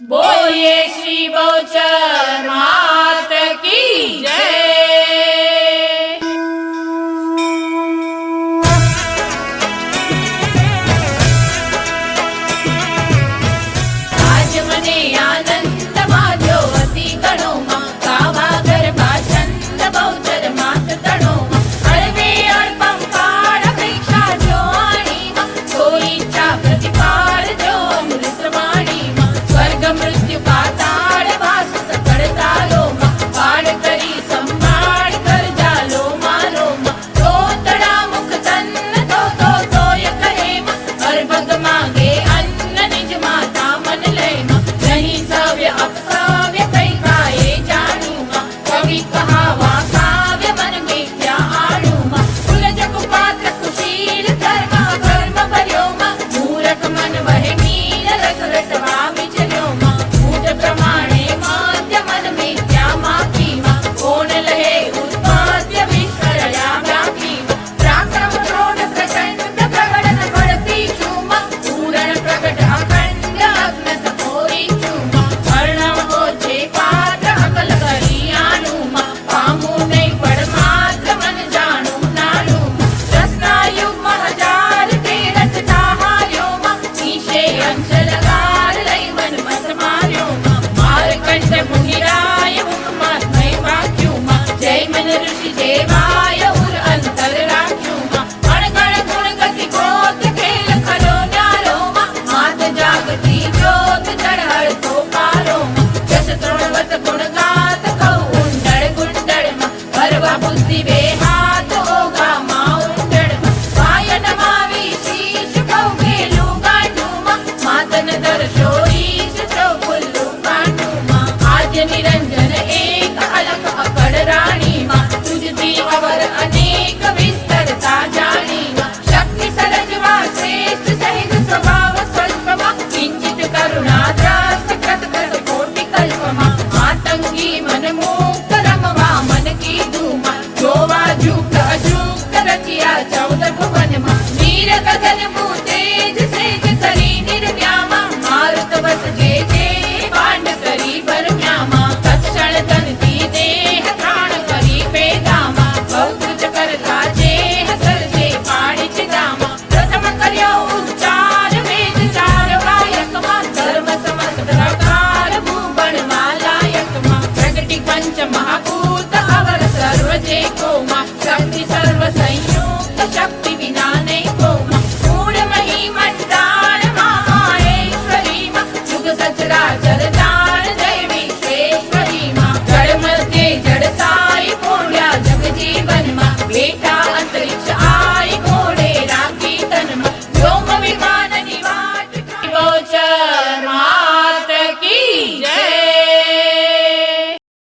बोलिए श्री बहूचर मात की जय। आज मने आनंद माध्यो अति गणो मा गावा गरबा छंद बहूचर मात तणो मा हरवे अर्पं पार अपेक्षा जो आणी मा कोई इच्छा प्रतिपाल जो अमृत वाणी मा स्वर्ग मृत्यु पाताल वास सकळ तालो मा पाड करी संभाळ कर जालो मारो मा तो तड़ा मुख तन्न तो तोय कहे मा अर्भग मागे अन्न निज माता मन ले मा नहीं सव्य अपसव्य कई काये जानू मा कवि कहावा काव्य मन में क्या आड़ू मा कुलज कुपात्र कुशील धर्म कर्म भर्यो मा मूरख मन वहे मीन रस रटवा विचर्यो मा ऊट प्रमाणे माध्य मन में क्या माखी मा कोण लहे उत्पाद्य विश्वरया व्यापी मा पराक्रम क्रोध प्रचंड प्रगटन बड़ती चूमा पूरण प्रकट अखंड अग्नत मोरी चूमा अर्णव ओछे पात्र अकल करी आनु मा पामू नहीं पड़ मात्र मन जानू नानु मा रसना युग हजार के रचता हार्यो मा ईशे अंश लगार लई मन मत मार्यो मा मार कंठ मुहिराय मुख मात मैं वाक्यू मा जय मन ऋषि जय